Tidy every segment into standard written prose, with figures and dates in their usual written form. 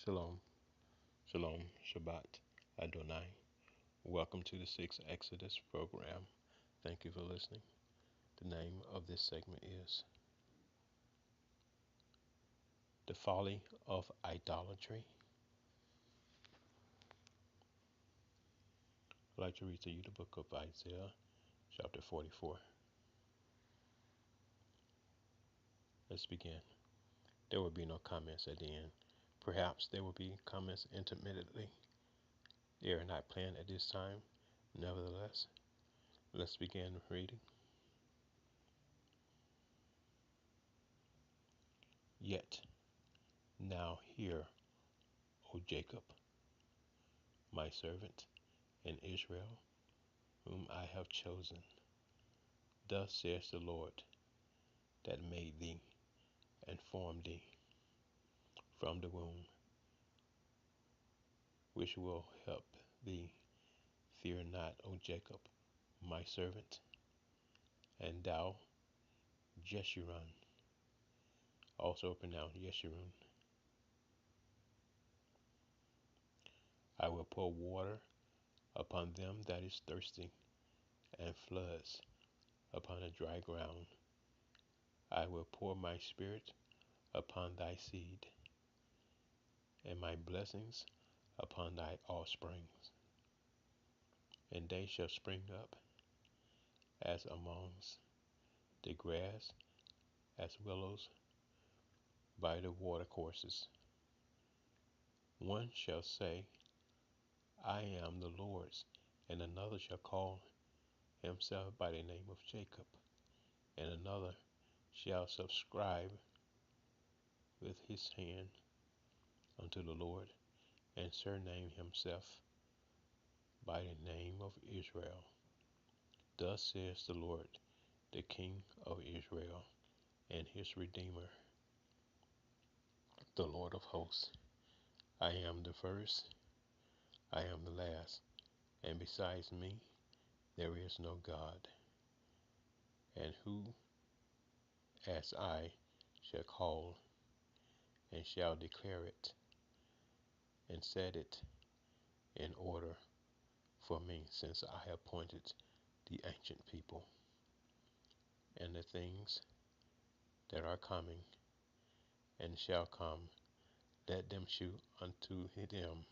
Shalom, Shalom, Shabbat, Adonai. Welcome to the Sixth Exodus program. Thank you for listening. The name of this segment is The Falling of Idolatry. I'd like to read to you the book of Isaiah, chapter 44. Let's begin. There will be no comments at the end. Perhaps there will be comments intermittently. They are not planned at this time. Nevertheless, let's begin reading. Yet, now hear, O Jacob, my servant, and Israel, whom I have chosen. Thus says the Lord that made thee and formed thee from the womb, which will help thee. Fear not, O Jacob, my servant, and thou, Jeshurun, also pronounced Yeshurun. I will pour water upon them that is thirsty, and floods upon the dry ground. I will pour my spirit upon thy seed, and my blessings upon thy offspring, and they shall spring up as amongst the grass, as willows by the watercourses. One shall say, I am the Lord's, and another shall call himself by the name of Jacob, and another shall subscribe with his hand unto the Lord, and surname himself by the name of Israel. Thus says the Lord, the King of Israel, and his Redeemer, the Lord of hosts. I am the first, I am the last, and besides me there is no God. And who as I shall call, and shall declare it, and set it in order for me, since I have appointed the ancient people, and the things that are coming, and shall come, let them shew unto them.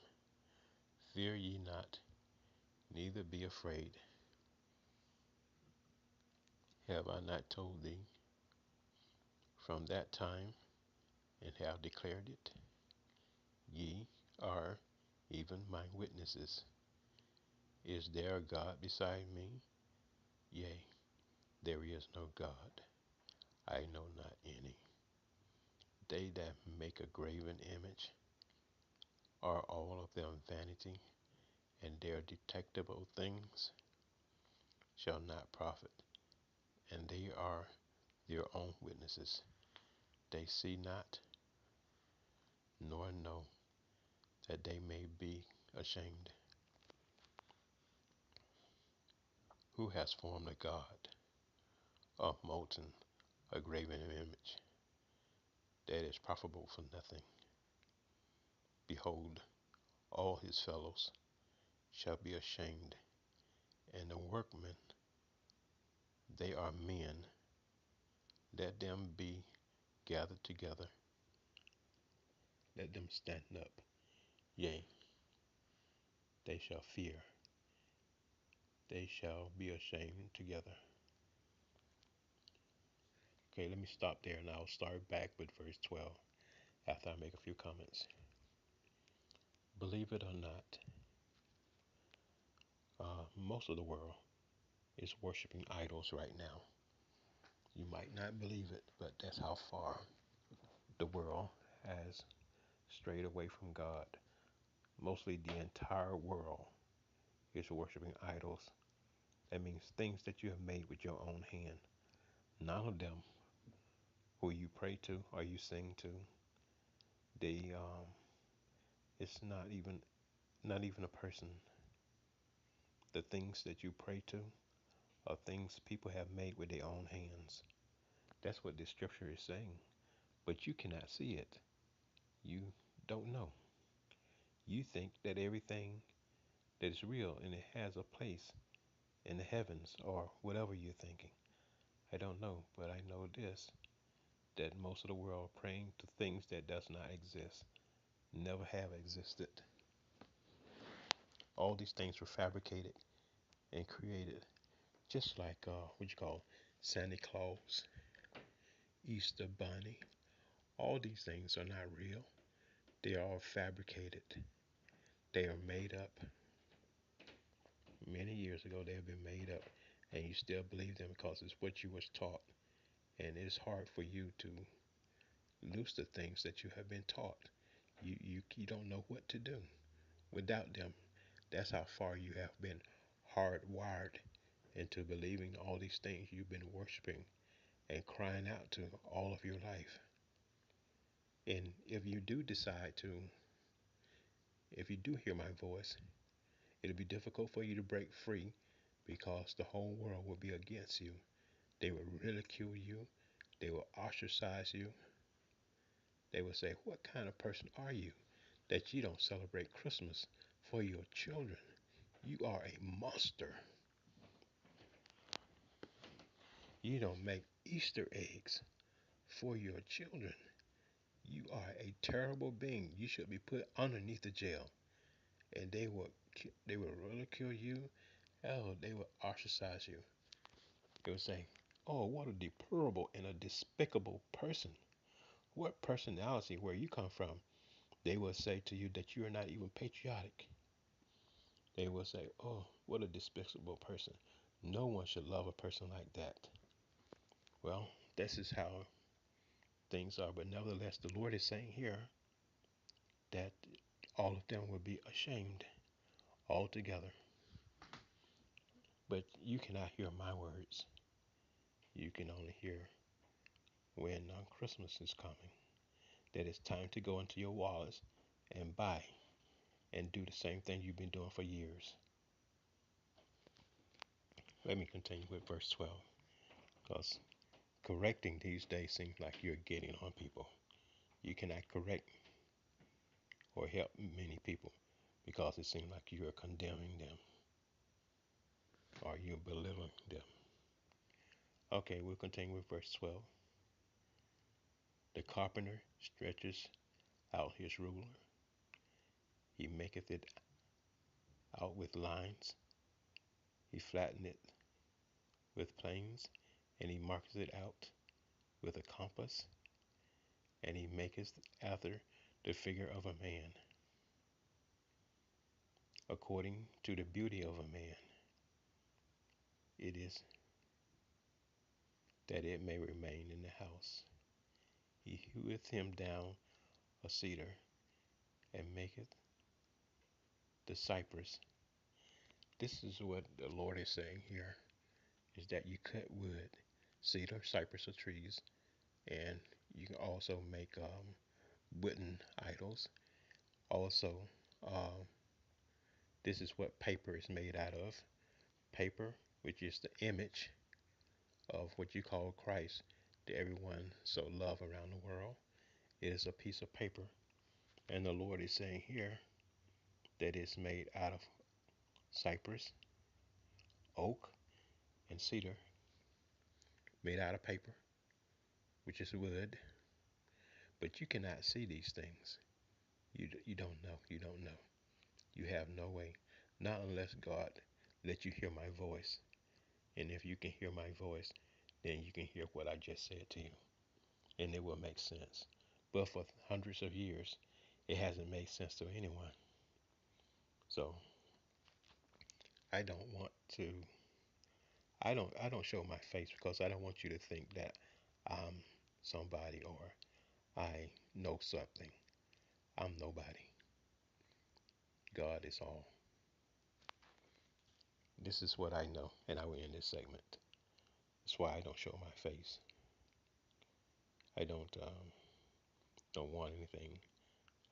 Fear ye not, neither be afraid. Have I not told thee from that time, and have declared it? Ye are even my witnesses. Is there a God beside me? Yea, there is no God. I know not any. They that make a graven image are all of them vanity, and their detectable things shall not profit, and they are their own witnesses. They see not, nor know, that they may be ashamed. Who has formed a God, a molten, a graven image, that is profitable for nothing? Behold, all his fellows shall be ashamed, and the workmen, they are men, let them be gathered together, let them stand up. Yea, they shall fear, they shall be ashamed together. Okay, let me stop there and I'll start back with verse 12 after I make a few comments. Believe it or not, most of the world is worshiping idols right now. You might not believe it, but that's how far the world has strayed away from God. Mostly the entire world is worshiping idols. That means things that you have made with your own hand. None of them who you pray to or you sing to, they it's not even a person. The things that you pray to are things people have made with their own hands. That's what this scripture is saying. But you cannot see it. You don't know. You think that everything that is real and it has a place in the heavens or whatever you're thinking. I don't know, but I know this, that most of the world are praying to things that does not exist, never have existed. All these things were fabricated and created, just like what you call Santa Claus, Easter Bunny. All these things are not real. They are all fabricated. They are made up. Many years ago, they have been made up, and you still believe them because it's what you was taught. And it's hard for you to lose the things that you have been taught. You don't know what to do without them. That's how far you have been hardwired into believing all these things you've been worshiping and crying out to all of your life. And if you do decide to, if you do hear my voice, it'll be difficult for you to break free because the whole world will be against you. They will ridicule you. They will ostracize you. They will say, "What kind of person are you that you don't celebrate Christmas for your children? You are a monster. You don't make Easter eggs for your children. You are a terrible being. You should be put underneath the jail." And they will ridicule you. Hell, they will ostracize you. They will say, "Oh, what a deplorable and a despicable person. What personality where you come from?" They will say to you that you are not even patriotic. They will say, "Oh, what a despicable person. No one should love a person like that." Well, this is how things are. But nevertheless, the Lord is saying here that all of them will be ashamed altogether. But you cannot hear my words. You can only hear when Christmas is coming. That it's time to go into your wallets and buy and do the same thing you've been doing for years. Let me continue with verse 12. Because correcting these days seems like you're getting on people. You cannot correct or help many people because it seems like you are condemning them or you're belittling them. Okay, we'll continue with verse 12. The carpenter stretches out his ruler. He maketh it out with lines. He flatteneth it with planes, and he marketh it out with a compass, and he maketh after the figure of a man, according to the beauty of a man. It is that it may remain in the house. He heweth him down a cedar, and maketh the cypress. This is what the Lord is saying here, is that you cut wood, cedar, cypress are trees, and you can also make wooden idols. Also, um, this is what paper is made out of. Paper, which is the image of what you call Christ, that everyone so love around the world. It is a piece of paper. And the Lord is saying here that it's made out of cypress, oak, and cedar, made out of paper, which is wood. But you cannot see these things. You don't know. You don't know. You have no way. Not unless God let you hear my voice. And if you can hear my voice, then you can hear what I just said to you. And it will make sense. But for hundreds of years, it hasn't made sense to anyone. So I don't want to I don't show my face because I don't want you to think that I'm somebody or I know something. I'm nobody. God is all. This is what I know, and I will end this segment. That's why I don't show my face. I don't want anything.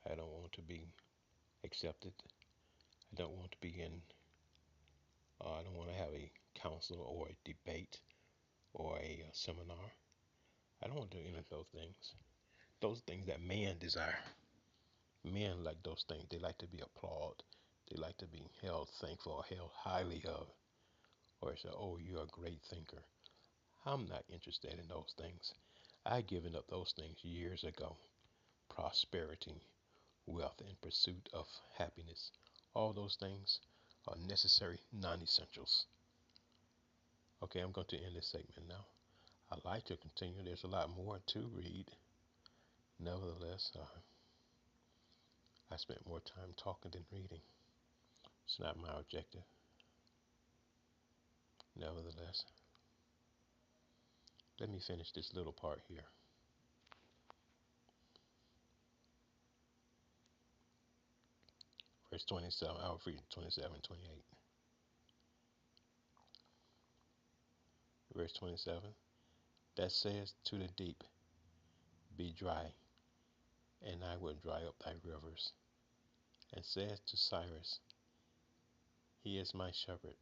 I don't want to be accepted. I don't want to be in. I don't want to have a council or a debate or a seminar. I don't want to do any of those things. Those things that man desire. Men like those things. They like to be applauded. They like to be held thankful or held highly of. Or say, oh, you're a great thinker. I'm not interested in those things. I given up those things years ago. Prosperity, wealth, and pursuit of happiness. All those things are necessary non-essentials. Okay, I'm going to end this segment now. I'd like to continue. There's a lot more to read. Nevertheless, I spent more time talking than reading. It's not my objective. Nevertheless, let me finish this little part here. Verse 27, I'll read 27, 28. Verse 27, that says to the deep, be dry, and I will dry up thy rivers. And says to Cyrus, he is my shepherd,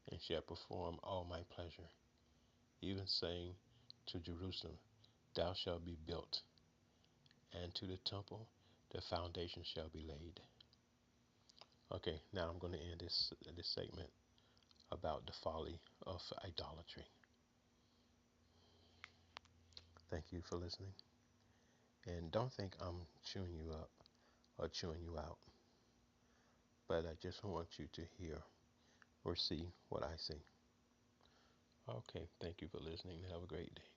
and shall perform all my pleasure. Even saying to Jerusalem, thou shalt be built, and to the temple the foundation shall be laid. Okay, now I'm going to end this segment about the folly of idolatry. Thank you for listening. And don't think I'm chewing you up or chewing you out, but I just want you to hear or see what I see. Okay, thank you for listening. Have a great day.